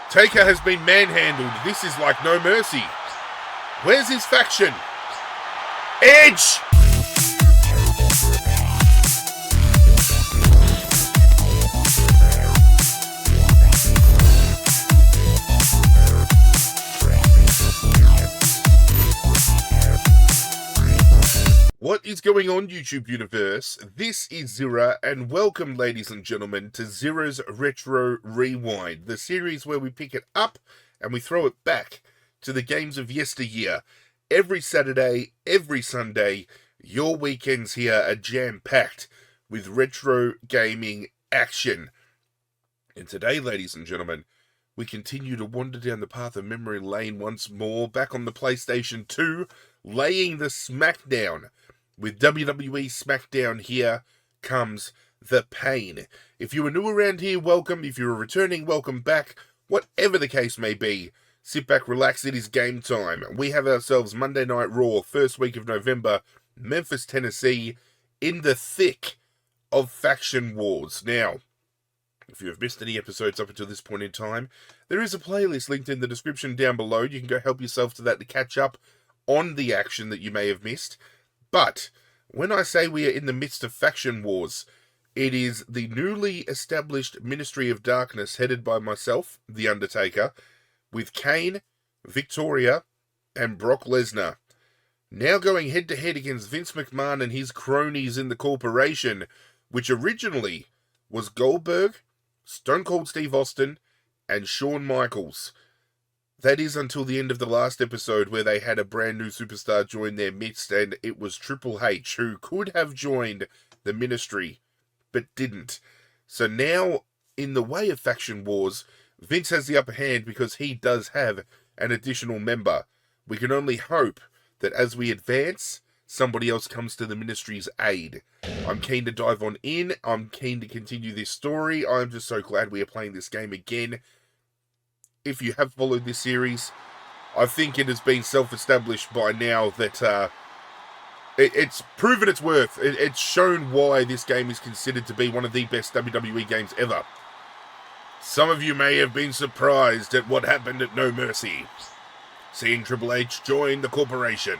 Taker has been manhandled. This is like no mercy. Where's his faction? Edge! What is going on, YouTube universe? This is Zirra, and welcome, ladies and gentlemen, to Zirra's Retro Rewind, the series where we pick it up and we throw it back to the games of yesteryear. Every Saturday, every Sunday, your weekends here are jam-packed with retro gaming action. And today, ladies and gentlemen, we continue to wander down the path of memory lane once more, back on the PlayStation 2, laying the SmackDown. With WWE SmackDown, here comes the pain. If you are new around here, welcome. If you're returning, welcome back. Whatever the case may be, sit back, relax, it is game time. We have ourselves Monday Night Raw, first week of November, Memphis, Tennessee, in the thick of faction wars. Now, if you have missed any episodes up until this point in time, there is a playlist linked in the description down below. You can go help yourself to that to catch up on the action that you may have missed. But when I say we are in the midst of faction wars, it is the newly established Ministry of Darkness headed by myself, The Undertaker, with Kane, Victoria, and Brock Lesnar, now going head-to-head against Vince McMahon and his cronies in the corporation, which originally was Goldberg, Stone Cold Steve Austin, and Shawn Michaels. That is until the end of the last episode where they had a brand new superstar join their midst, and it was Triple H, who could have joined the Ministry, but didn't. So now, in the way of faction wars, Vince has the upper hand because he does have an additional member. We can only hope that as we advance, somebody else comes to the Ministry's aid. I'm keen to dive on in. I'm keen to continue this story. I'm just so glad we are playing this game again. If you have followed this series, I think it has been self-established by now that it's proven its worth. It's shown why this game is considered to be one of the best WWE games ever. Some of you may have been surprised at what happened at No Mercy, seeing Triple H join the corporation.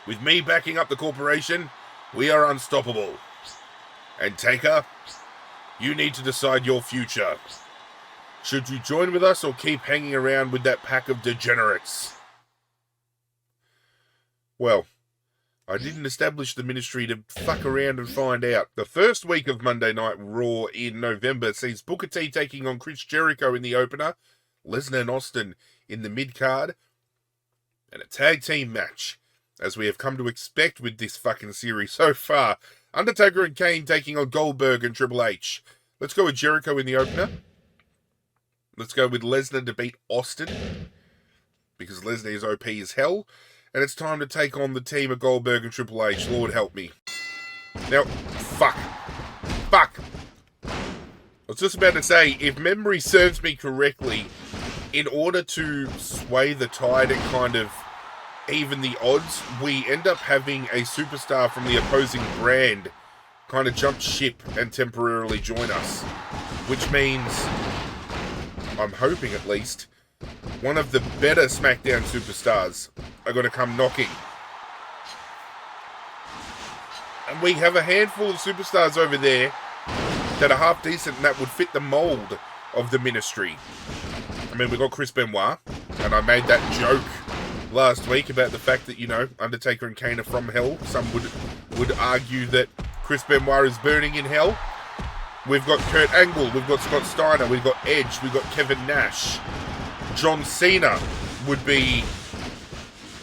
With me backing up the corporation, we are unstoppable. And Taker, you need to decide your future. Should you join with us or keep hanging around with that pack of degenerates? Well, I didn't establish the Ministry to fuck around and find out. The first week of Monday Night Raw in November sees Booker T taking on Chris Jericho in the opener, Lesnar and Austin in the mid-card, and a tag team match, as we have come to expect with this fucking series so far. Undertaker and Kane taking on Goldberg and Triple H. Let's go with Jericho in the opener. Let's go with Lesnar to beat Austin, because Lesnar is OP as hell. And it's time to take on the team of Goldberg and Triple H. Lord help me. Now, fuck. I was just about to say, if memory serves me correctly, in order to sway the tide and kind of even the odds, we end up having a superstar from the opposing brand kind of jump ship and temporarily join us. Which means, I'm hoping at least, one of the better SmackDown superstars are going to come knocking. And we have a handful of superstars over there that are half decent and that would fit the mold of the Ministry. I mean, we got Chris Benoit, and I made that joke last week about the fact that, you know, Undertaker and Kane are from hell. Some would argue that Chris Benoit is burning in hell. We've got Kurt Angle, we've got Scott Steiner, we've got Edge, we've got Kevin Nash. John Cena would be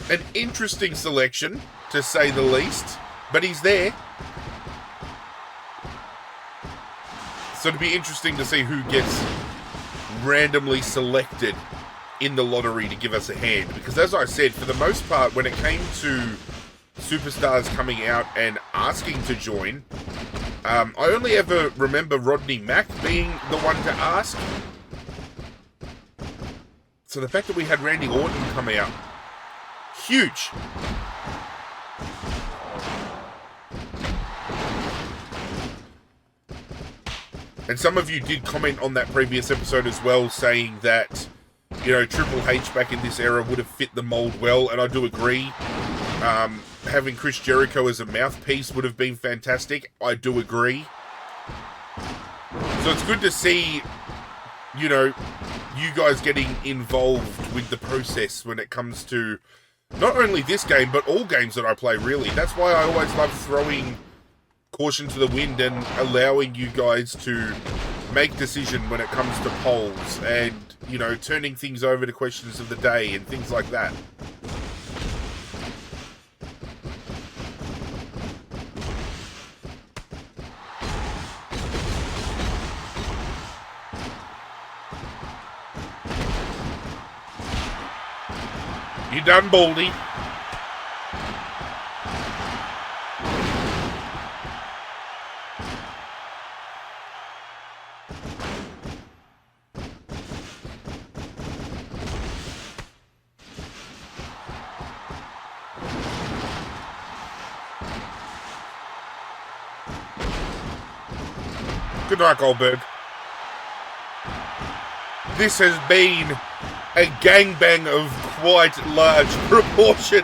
an interesting selection, to say the least, but he's there. So it'd be interesting to see who gets randomly selected in the lottery to give us a hand. Because as I said, for the most part, when it came to superstars coming out and asking to join, I only ever remember Rodney Mack being the one to ask. So the fact that we had Randy Orton come out, huge. And some of you did comment on that previous episode as well, saying that, you know, Triple H back in this era would have fit the mold well, and I do agree. Having Chris Jericho as a mouthpiece would have been fantastic. I do agree. So it's good to see, you know, you guys getting involved with the process when it comes to not only this game, but all games that I play, really. That's why I always love throwing caution to the wind and allowing you guys to make decision when it comes to polls and, you know, turning things over to questions of the day and things like that. You done, Baldy? Good night, Goldberg. This has been a gangbang of quite large proportion.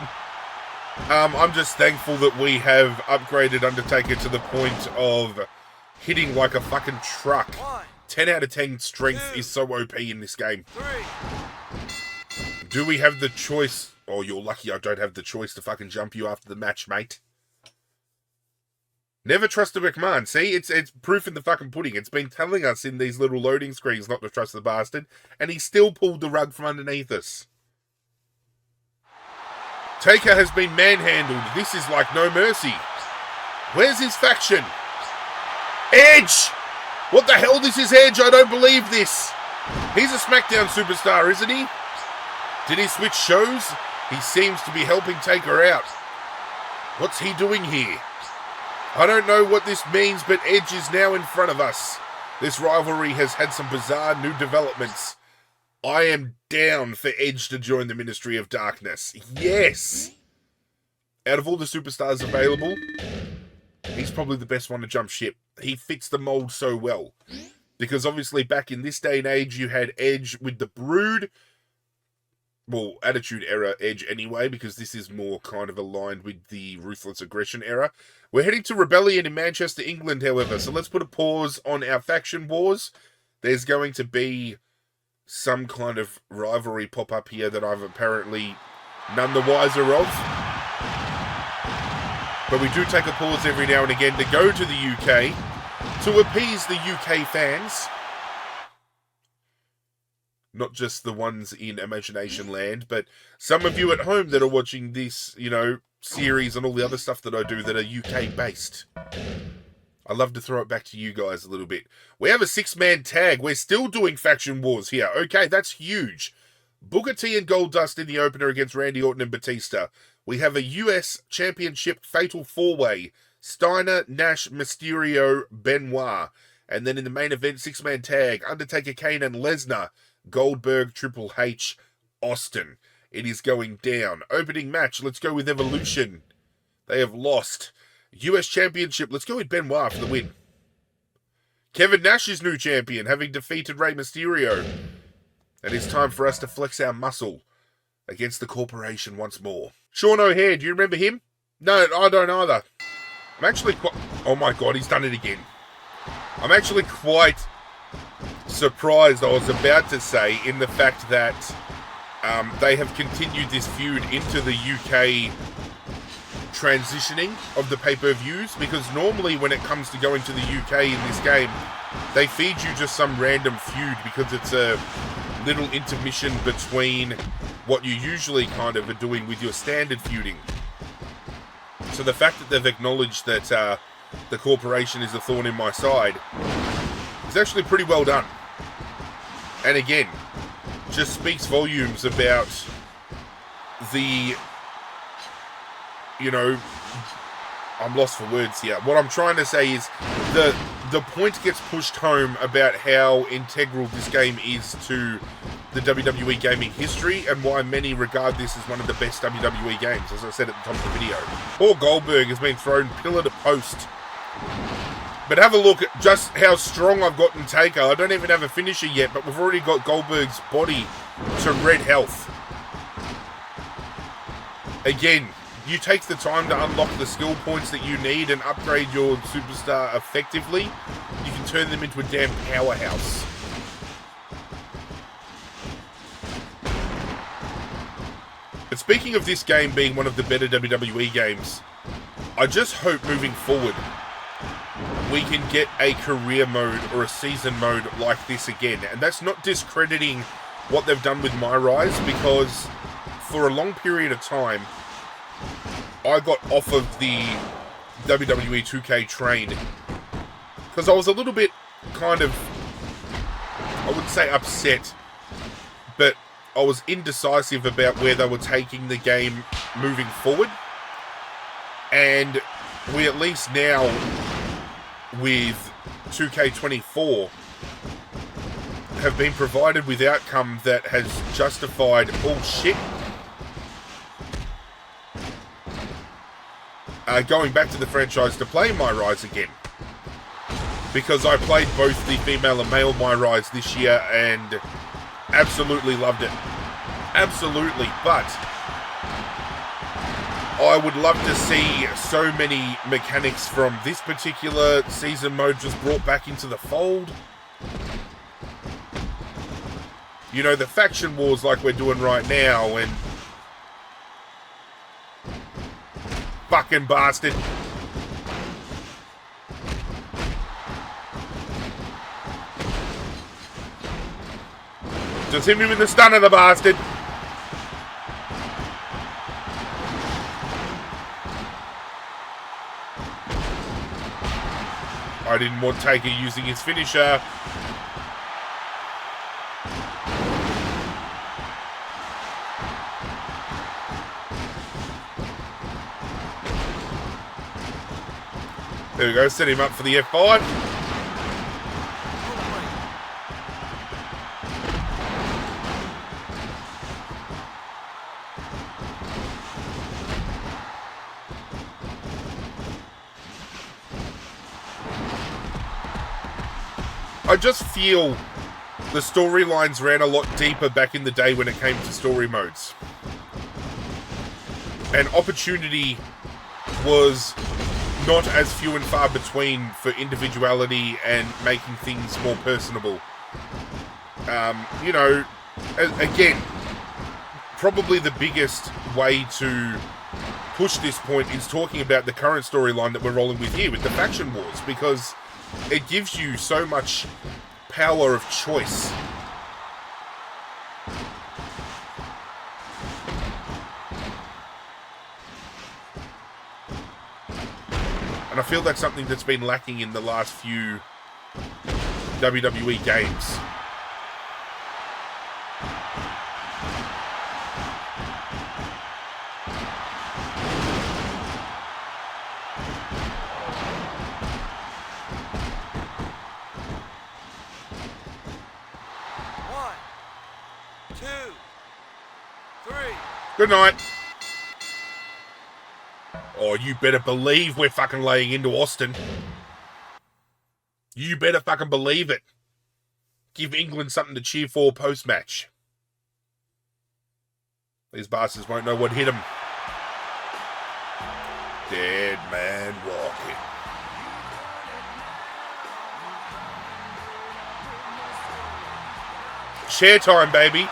I'm just thankful that we have upgraded Undertaker to the point of hitting like a fucking truck. 10 out of 10 strength is so OP in this game. Do we have the choice? Oh, you're lucky I don't have the choice to fucking jump you after the match, mate. Never trust the McMahon. See, it's proof in the fucking pudding. It's been telling us in these little loading screens not to trust the bastard, and he still pulled the rug from underneath us. Taker has been manhandled. This is like no mercy. Where's his faction? Edge! What the hell? This is Edge. I don't believe this. He's a SmackDown superstar, isn't he? Did he switch shows? He seems to be helping Taker out. What's he doing here? I don't know what this means, but Edge is now in front of us. This rivalry has had some bizarre new developments. I am down for Edge to join the Ministry of Darkness. Yes! Out of all the superstars available, he's probably the best one to jump ship. He fits the mold so well. Because obviously back in this day and age, you had Edge with the Brood. Well, Attitude Era Edge anyway, because this is more kind of aligned with the Ruthless Aggression era. We're heading to Rebellion in Manchester, England, however, so let's put a pause on our faction wars. There's going to be some kind of rivalry pop up here that I've apparently none the wiser of. But we do take a pause every now and again to go to the UK to appease the UK fans. Not just the ones in Imagination Land, but some of you at home that are watching this, you know, series and all the other stuff that I do that are UK based. I love to throw it back to you guys a little bit. We have a 6-man tag. We're still doing faction wars here. Okay, that's huge. Booker T and Goldust in the opener against Randy Orton and Batista. We have a US Championship Fatal 4-Way. Steiner, Nash, Mysterio, Benoit. And then in the main event, 6-man tag, Undertaker, Kane and Lesnar. Goldberg, Triple H, Austin. It is going down. Opening match, let's go with Evolution. They have lost. US Championship, let's go with Benoit for the win. Kevin Nash is new champion, having defeated Rey Mysterio. And it's time for us to flex our muscle against the corporation once more. Sean O'Hare, do you remember him? No, I don't either. I'm actually quite... Oh my god, he's done it again. I'm actually quite surprised, I was about to say, in the fact that they have continued this feud into the UK transitioning of the pay-per-views, because normally when it comes to going to the UK in this game, they feed you just some random feud because it's a little intermission between what you usually kind of are doing with your standard feuding. So the fact that they've acknowledged that the corporation is a thorn in my side is actually pretty well done. And again, just speaks volumes about the, you know, I'm lost for words here. What I'm trying to say is the point gets pushed home about how integral this game is to the WWE gaming history and why many regard this as one of the best WWE games, as I said at the top of the video. Poor Goldberg has been thrown pillar to post But have a look at just how strong I've got in Taker. I don't even have a finisher yet, but we've already got Goldberg's body to red health. Again, you take the time to unlock the skill points that you need and upgrade your superstar effectively, you can turn them into a damn powerhouse. But speaking of this game being one of the better WWE games, I just hope moving forward we can get a career mode or a season mode like this again. And that's not discrediting what they've done with My Rise, because for a long period of time, I got off of the WWE 2K train because I was a little bit kind of, I wouldn't say upset, but I was indecisive about where they were taking the game moving forward. And we at least now, with 2K24, have been provided with outcome that has justified all shit. Going back to the franchise to play My Rise again, because I played both the female and male My Rise this year and absolutely loved it. Absolutely. But I would love to see so many mechanics from this particular season mode just brought back into the fold. You know, the faction wars like we're doing right now, and fucking bastard. Just hit me with the stunner, the bastard. I didn't want Taker using his finisher. There we go, set him up for the F5. I just feel the storylines ran a lot deeper back in the day when it came to story modes. And opportunity was not as few and far between for individuality and making things more personable. You know, again, probably the biggest way to push this point is talking about the current storyline that we're rolling with here, with the faction wars, because it gives you so much power of choice. And I feel that's something that's been lacking in the last few WWE games. One, two, three. Good night. Oh, you better believe we're fucking laying into Austin. You better fucking believe it. Give England something to cheer for post-match. These bastards won't know what hit them. Dead man walking. Share time, baby.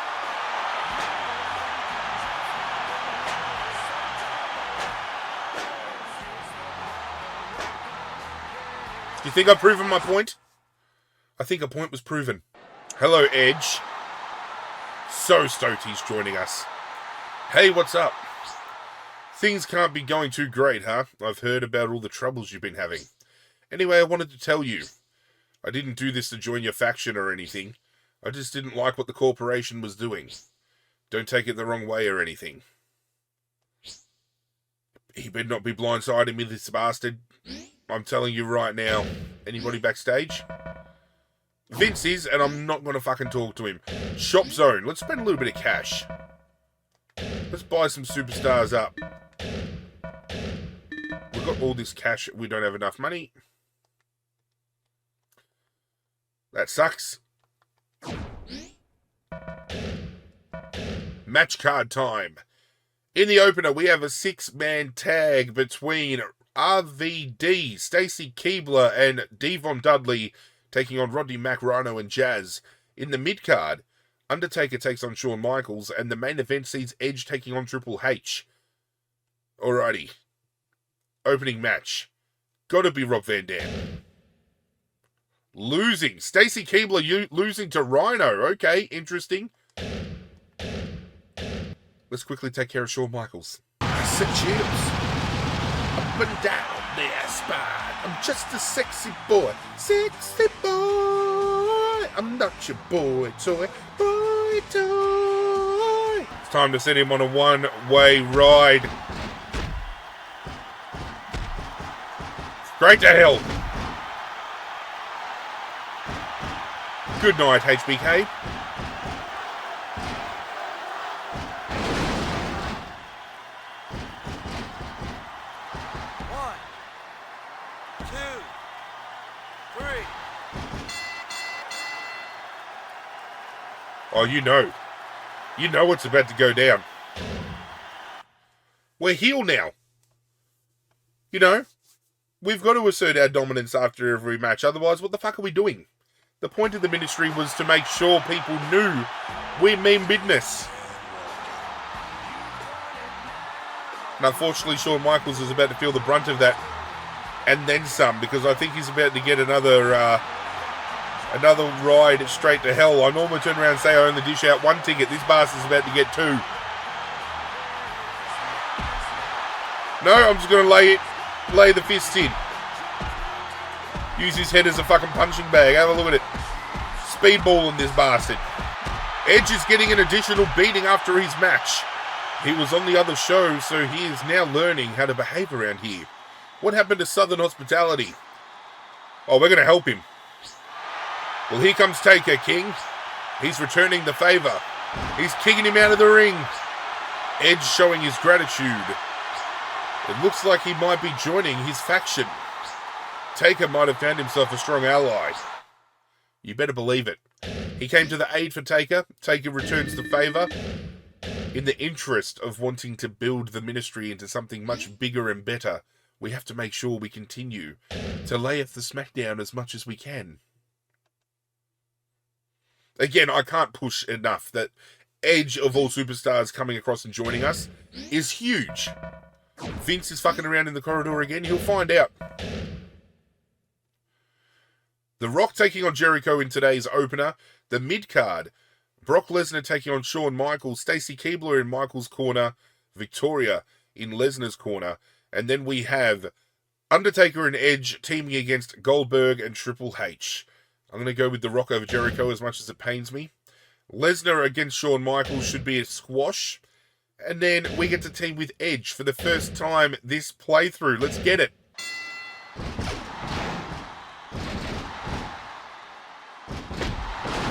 Do you think I've proven my point? I think a point was proven. Hello, Edge. So stoked he's joining us. Hey, what's up? Things can't be going too great, huh? I've heard about all the troubles you've been having. Anyway, I wanted to tell you. I didn't do this to join your faction or anything. I just didn't like what the corporation was doing. Don't take it the wrong way or anything. He better not be blindsiding me, this bastard. I'm telling you right now. Anybody backstage? Vince is, and I'm not going to fucking talk to him. Shop Zone. Let's spend a little bit of cash. Let's buy some superstars up. We've got all this cash. We don't have enough money. That sucks. Match card time. In the opener, we have a 6-man tag between RVD, Stacy Keibler, and Devon Dudley taking on Rodney Mac, Rhino, and Jazz. In the mid-card, Undertaker takes on Shawn Michaels, and the main event sees Edge taking on Triple H. Alrighty. Opening match. Gotta be Rob Van Dam. Losing. Stacy Keibler losing to Rhino. Okay, interesting. Let's quickly take care of Shawn Michaels. Sit chills. Up and down their spine. I'm just a sexy boy. Sexy boy. I'm not your boy toy. Boy toy. It's time to send him on a one-way ride. Straight to hell. Good night, HBK. One, two, three. Oh, you know. You know what's about to go down. We're heel now. You know, we've got to assert our dominance after every match. Otherwise, what the fuck are we doing? The point of the ministry was to make sure people knew we mean business. And unfortunately, Shawn Michaels is about to feel the brunt of that. And then some, because I think he's about to get another ride straight to hell. I normally turn around and say I only dish out one ticket. This bastard's about to get two. No, I'm just going to lay the fist in. Use his head as a fucking punching bag. Have a look at it. Speedballing this bastard. Edge is getting an additional beating after his match. He was on the other show, so he is now learning how to behave around here. What happened to Southern hospitality? Oh, we're going to help him. Well, here comes Taker, King. He's returning the favor. He's kicking him out of the ring. Edge showing his gratitude. It looks like he might be joining his faction. Taker might have found himself a strong ally. You better believe it. He came to the aid for Taker. Taker returns the favor. In the interest of wanting to build the ministry into something much bigger and better, we have to make sure we continue to lay off the SmackDown as much as we can. Again, I can't push enough that Edge, of all superstars coming across and joining us, is huge. Vince is fucking around in the corridor again. He'll find out. The Rock taking on Jericho in today's opener. The mid-card, Brock Lesnar taking on Shawn Michaels. Stacy Keibler in Michaels' corner. Victoria in Lesnar's corner. And then we have Undertaker and Edge teaming against Goldberg and Triple H. I'm going to go with The Rock over Jericho as much as it pains me. Lesnar against Shawn Michaels should be a squash. And then we get to team with Edge for the first time this playthrough. Let's get it.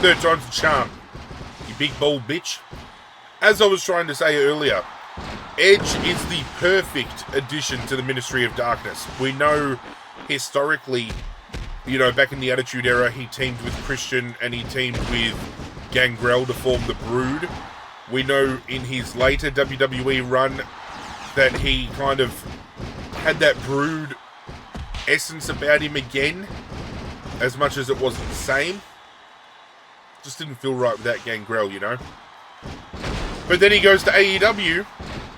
Third time's the charm, you big bold bitch. As I was trying to say earlier, Edge is the perfect addition to the Ministry of Darkness. We know historically, you know, back in the Attitude Era, he teamed with Christian and he teamed with Gangrel to form the Brood. We know in his later WWE run that he kind of had that Brood essence about him again, as much as it wasn't the same. Just didn't feel right with that Gangrel, you know. But then he goes to AEW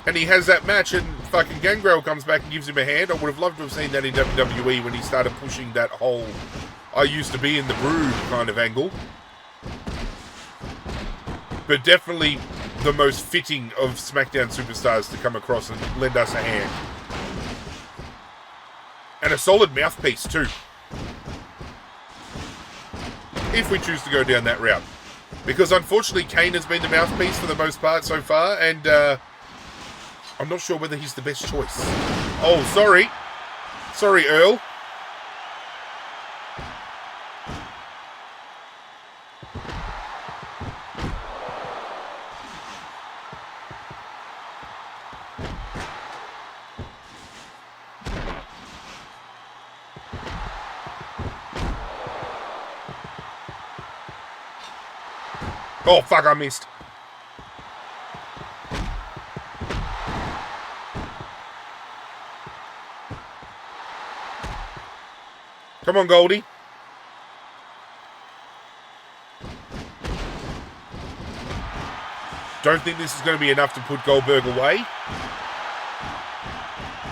and he has that match and fucking Gangrel comes back and gives him a hand. I would have loved to have seen that in WWE when he started pushing that whole I used to be in the Brood kind of angle. But definitely the most fitting of SmackDown superstars to come across and lend us a hand. And a solid mouthpiece too. If we choose to go down that route. Because unfortunately Kane has been the mouthpiece for the most part so far, and I'm not sure whether he's the best choice. Oh, sorry. Sorry, Earl. Oh, fuck, I missed. Come on, Goldie. Don't think this is going to be enough to put Goldberg away.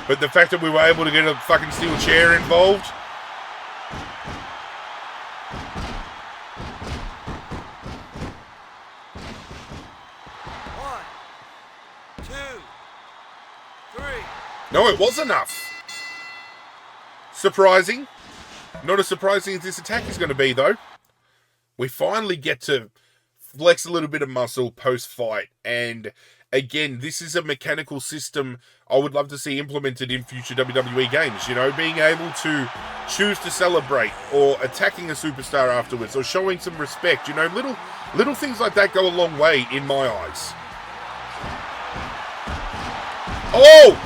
But the fact that we were able to get a fucking steel chair involved. One, two, three. No, it was enough. Surprising. Not as surprising as this attack is going to be, though. We finally get to flex a little bit of muscle post-fight. And again, this is a mechanical system I would love to see implemented in future WWE games. You know, being able to choose to celebrate or attacking a superstar afterwards or showing some respect. You know, little things like that go a long way in my eyes. Oh!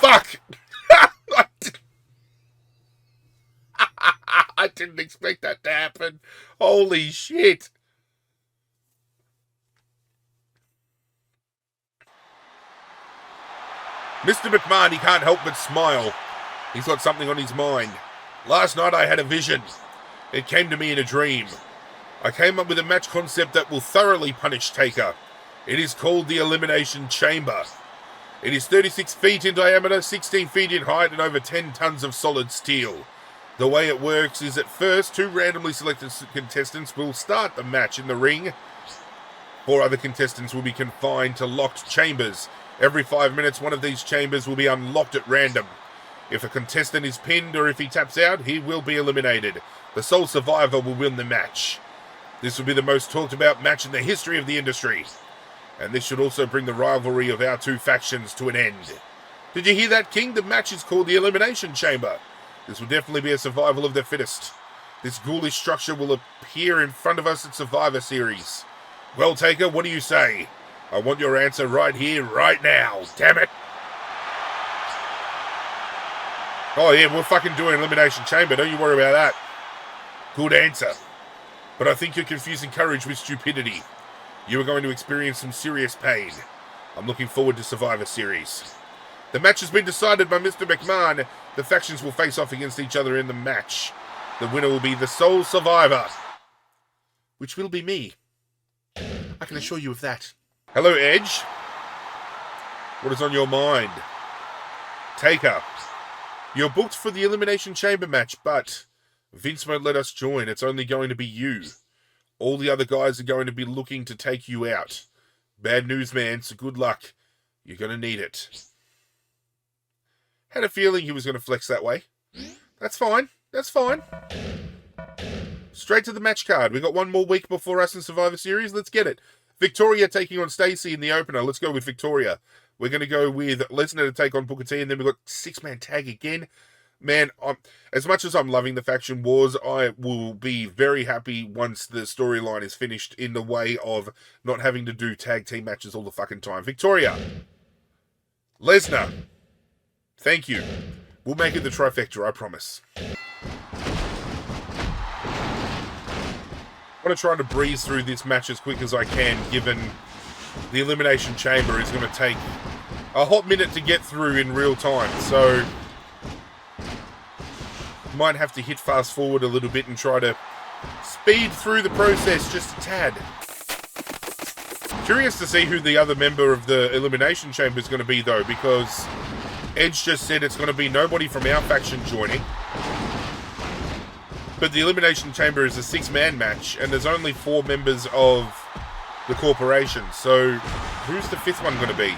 Fuck! I didn't expect that to happen. Holy shit. Mr. McMahon, he can't help but smile. He's got something on his mind. Last night I had a vision. It came to me in a dream. I came up with a match concept that will thoroughly punish Taker. It is called the Elimination Chamber. It is 36 feet in diameter, 16 feet in height, and over 10 tons of solid steel. The way it works is at first, 2 randomly selected contestants will start the match in the ring. 4 other contestants will be confined to locked chambers. Every 5 minutes, one of these chambers will be unlocked at random. If a contestant is pinned or if he taps out, he will be eliminated. The sole survivor will win the match. This will be the most talked about match in the history of the industry. And this should also bring the rivalry of our 2 factions to an end. Did you hear that, King? The match is called the Elimination Chamber. This will definitely be a survival of the fittest. This ghoulish structure will appear in front of us at Survivor Series. Well, Taker, what do you say? I want your answer right here, right now. Damn it. Oh, yeah, we're fucking doing Elimination Chamber. Don't you worry about that. Good answer. But I think you're confusing courage with stupidity. You are going to experience some serious pain. I'm looking forward to Survivor Series. The match has been decided by Mr. McMahon. The factions will face off against each other in the match. The winner will be the sole survivor, which will be me. I can assure you of that. Hello, Edge. What is on your mind? Taker. You're booked for the Elimination Chamber match, but Vince won't let us join. It's only going to be you. All the other guys are going to be looking to take you out. Bad news, man, so good luck. You're going to need it. Had a feeling he was going to flex that way. That's fine. That's fine. Straight to the match card. We got one more week before us in Survivor Series. Let's get it. Victoria taking on Stacy in the opener. Let's go with Victoria. We're going to go with Lesnar to take on Booker T, and then we've got 6-man tag again. Man, as much as I'm loving the faction wars, I will be very happy once the storyline is finished in the way of not having to do tag team matches all the fucking time. Victoria. Lesnar. Thank you. We'll make it the trifecta, I promise. I want to try to breeze through this match as quick as I can, given the Elimination Chamber is going to take a hot minute to get through in real time, so might have to hit fast forward a little bit and try to speed through the process just a tad. Curious to see who the other member of the Elimination Chamber is going to be, though, because Edge just said it's going to be nobody from our faction joining. But the Elimination Chamber is a 6-man match, and there's only 4 members of the corporation. So, who's the 5th one going to be?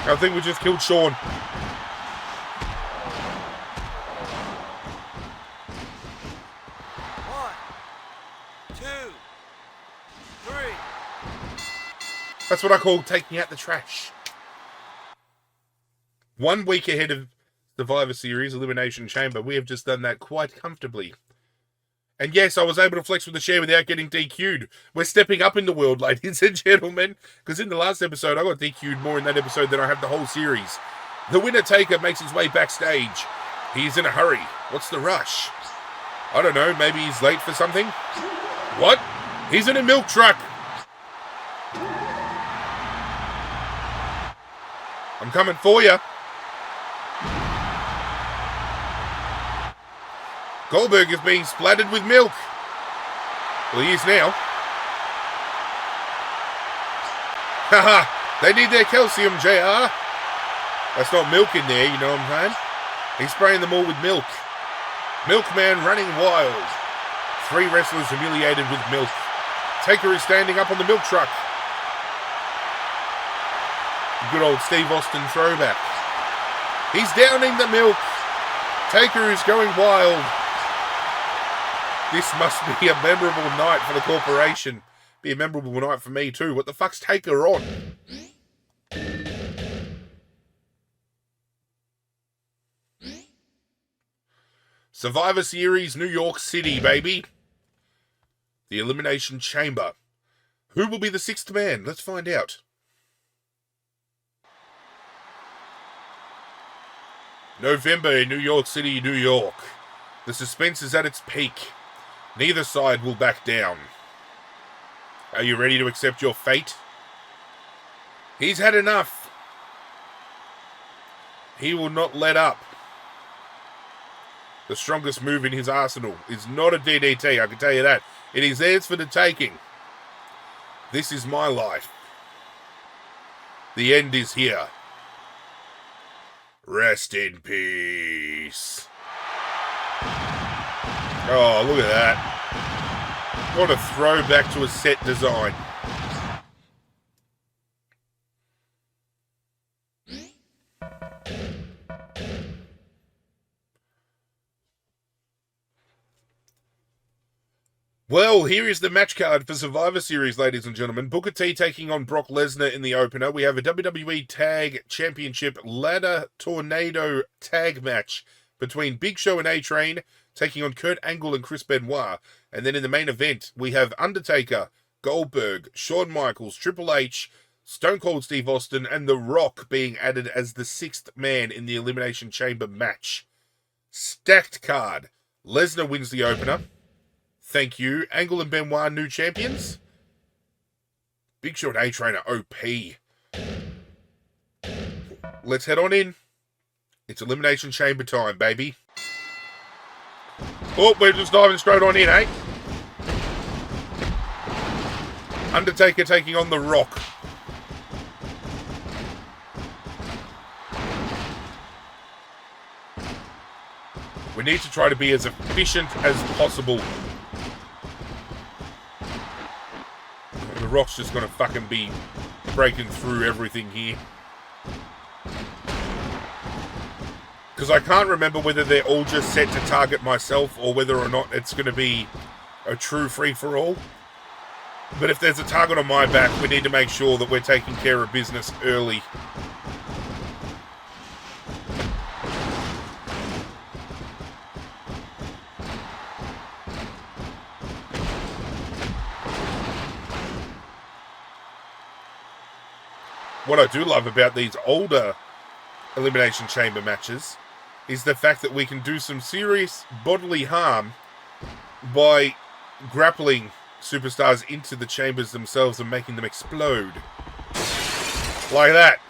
I think we just killed Sean. One, two, three. That's what I call taking out the trash. 1 week ahead of Survivor Series Elimination Chamber. We have just done that quite comfortably. And yes, I was able to flex with the share without getting DQ'd. We're stepping up in the world, ladies and gentlemen. Because in the last episode, I got DQ'd more in that episode than I have the whole series. The winner Taker makes his way backstage. He's in a hurry. What's the rush? I don't know, maybe he's late for something? What? He's in a milk truck. I'm coming for you. Goldberg is being splattered with milk. Well, he is now. Haha, they need their calcium, JR. That's not milk in there, you know what I'm saying? He's spraying them all with milk. Milkman running wild. 3 wrestlers humiliated with milk. Taker is standing up on the milk truck. Good old Steve Austin throwback. He's downing the milk. Taker is going wild. This must be a memorable night for the corporation. Be a memorable night for me too. What the fuck's Taker on? Survivor Series, New York City, baby. The Elimination Chamber. Who will be the 6th man? Let's find out. November in New York City, New York. The suspense is at its peak. Neither side will back down. Are you ready to accept your fate? He's had enough. He will not let up. The strongest move in his arsenal is not a DDT, I can tell you that. It is theirs for the taking. This is my life. The end is here. Rest in peace. Oh, look at that. What a throwback to a set design. Well, here is the match card for Survivor Series, ladies and gentlemen. Booker T taking on Brock Lesnar in the opener. We have a WWE Tag Championship Ladder Tornado Tag match between Big Show and A-Train taking on Kurt Angle and Chris Benoit. And then in the main event, we have Undertaker, Goldberg, Shawn Michaels, Triple H, Stone Cold Steve Austin, and The Rock being added as the 6th man in the Elimination Chamber match. Stacked card. Lesnar wins the opener. Thank you. Angle and Benoit, new champions. Big Show and A-Train are OP. Let's head on in. It's Elimination Chamber time, baby. Oh, we're just diving straight on in, eh? Undertaker taking on The Rock. We need to try to be as efficient as possible. The Rock's just gonna fucking be breaking through everything here. Because I can't remember whether they're all just set to target myself or whether or not it's gonna be a true free-for-all. But if there's a target on my back, we need to make sure that we're taking care of business early. What I do love about these older Elimination Chamber matches is the fact that we can do some serious bodily harm by grappling superstars into the chambers themselves and making them explode. Like that.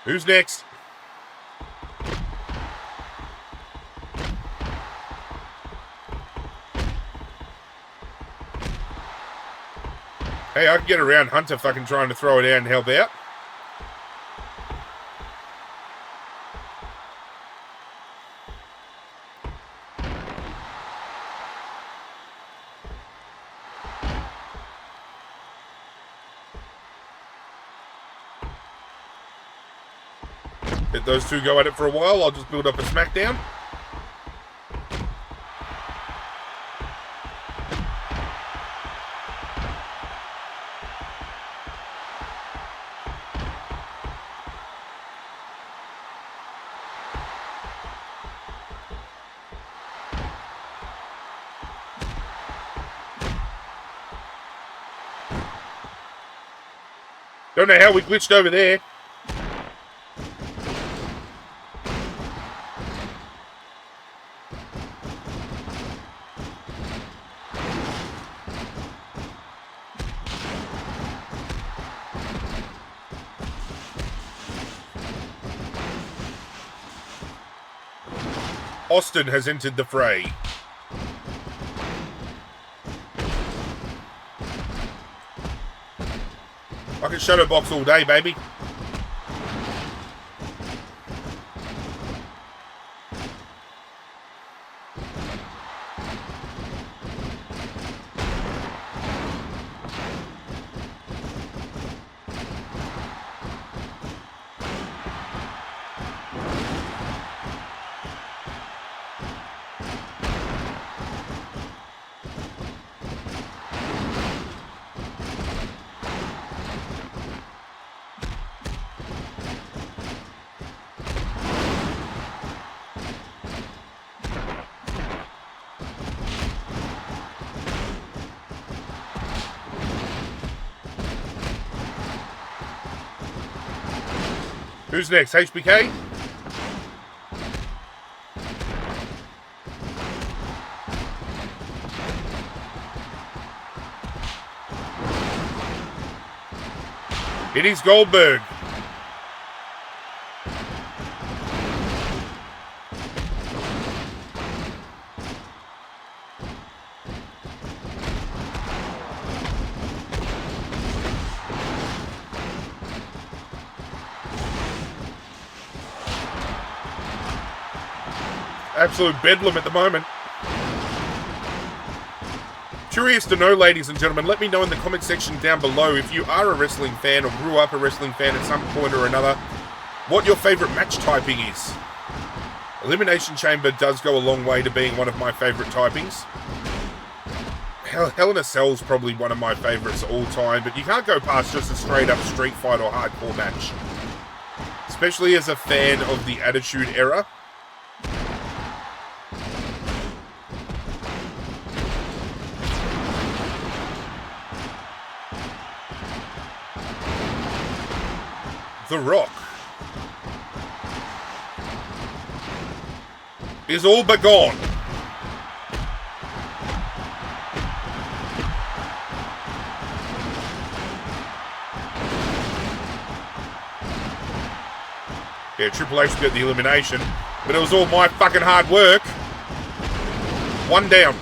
Who's next? Hey, I can get around Hunter fucking trying to throw it out and help out. Let those two go at it for a while. I'll just build up a SmackDown. Don't know how we glitched over there. Austin has entered the fray. I can shadow box all day, baby. Who's next? HBK? It is Goldberg. Absolute bedlam at the moment. Curious to know, ladies and gentlemen, let me know in the comment section down below if you are a wrestling fan or grew up a wrestling fan at some point or another, what your favourite match typing is. Elimination Chamber does go a long way to being one of my favourite typings. Hell in a Cell's probably one of my favourites all time, but you can't go past just a straight up street fight or hardcore match. Especially as a fan of the Attitude Era. The Rock is all but gone. Yeah, Triple H got the elimination, but it was all my fucking hard work. One down.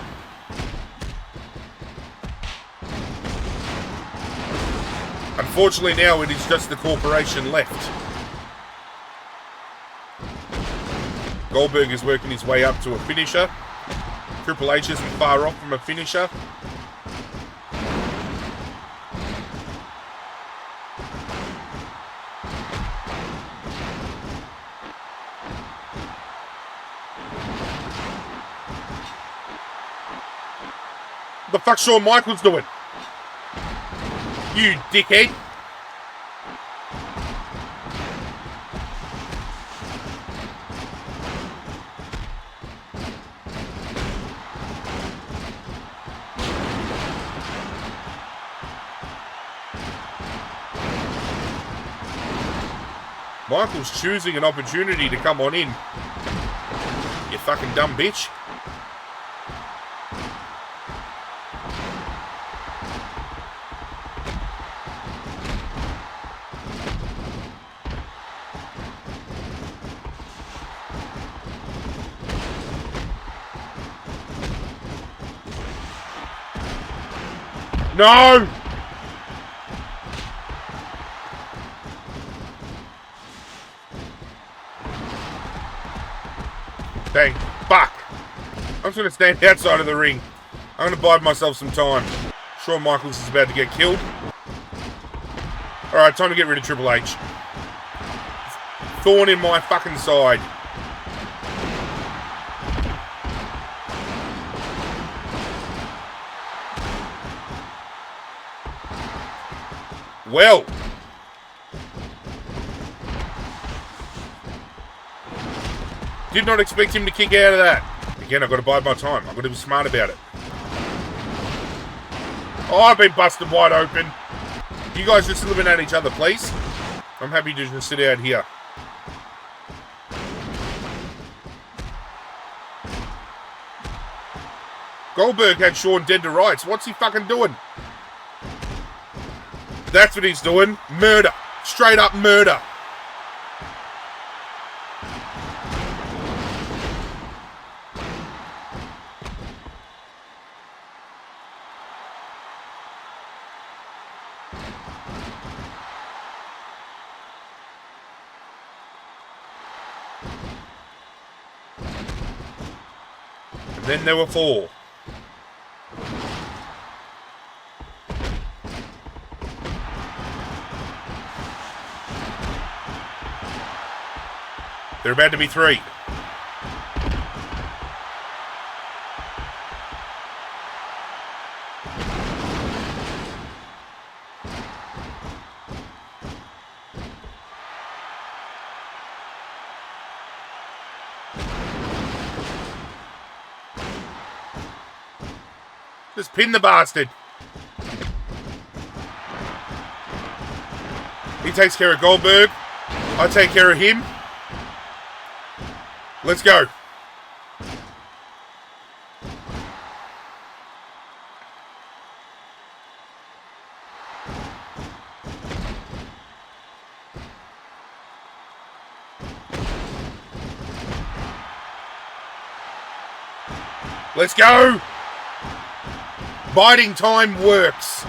Unfortunately, now it is just the corporation left. Goldberg is working his way up to a finisher. Triple H isn't far off from a finisher. What the fuck's Shawn Michaels doing? You dickhead. Michael's choosing an opportunity to come on in. You fucking dumb bitch. No! Dang. Fuck. I'm just going to stand outside of the ring. I'm going to buy myself some time. Shawn Michaels is about to get killed. Alright, time to get rid of Triple H. thorn in my fucking side. Well. Did not expect him to kick out of that. Again, I've got to bide my time. I've got to be smart about it. Oh, I've been busted wide open. You guys just eliminate each other, please. I'm happy to just sit out here. Goldberg had Shawn dead to rights. What's he fucking doing? That's what he's doing. Murder. Straight up murder. And then there were 4. They're about to be 3. Just pin the bastard. He takes care of Goldberg. I take care of him. Let's go. Let's go. Biding time works.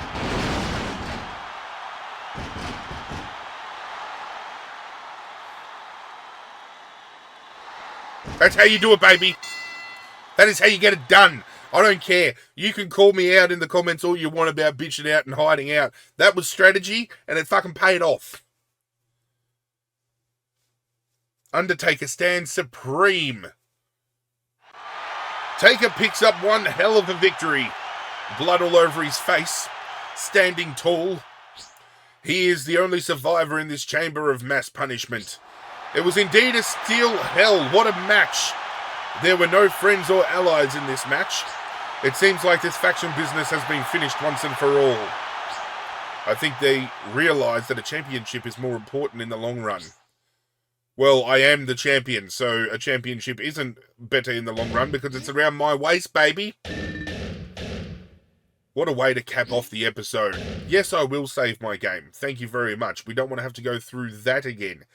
That's how you do it, baby. That is how you get it done. I don't care. You can call me out in the comments all you want about bitching out and hiding out. That was strategy, and it fucking paid off. Undertaker stands supreme. Taker picks up one hell of a victory. Blood all over his face. Standing tall. He is the only survivor in this chamber of mass punishment. It was indeed a steel hell. What a match. There were no friends or allies in this match. It seems like this faction business has been finished once and for all. I think they realise that a championship is more important in the long run. Well, I am the champion, so a championship isn't better in the long run because it's around my waist, baby. What a way to cap off the episode. Yes, I will save my game. Thank you very much. We don't want to have to go through that again.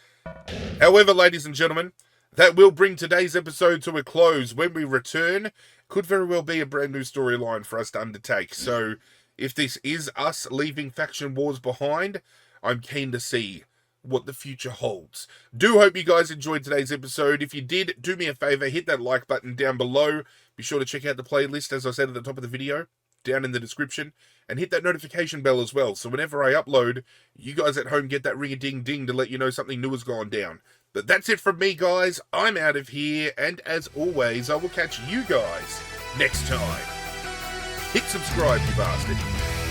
However, ladies and gentlemen, that will bring today's episode to a close. When we return, could very well be a brand new storyline for us to undertake. So, if this is us leaving Faction Wars behind, I'm keen to see what the future holds. Do hope you guys enjoyed today's episode. If you did, do me a favour, hit that like button down below. Be sure to check out the playlist, as I said at the top of the video, down in the description, and hit that notification bell as well, so whenever I upload, you guys at home get that ring-a-ding-ding to let you know something new has gone down. But that's it from me, guys. I'm out of here, and as always, I will catch you guys next time. Hit subscribe, you bastard.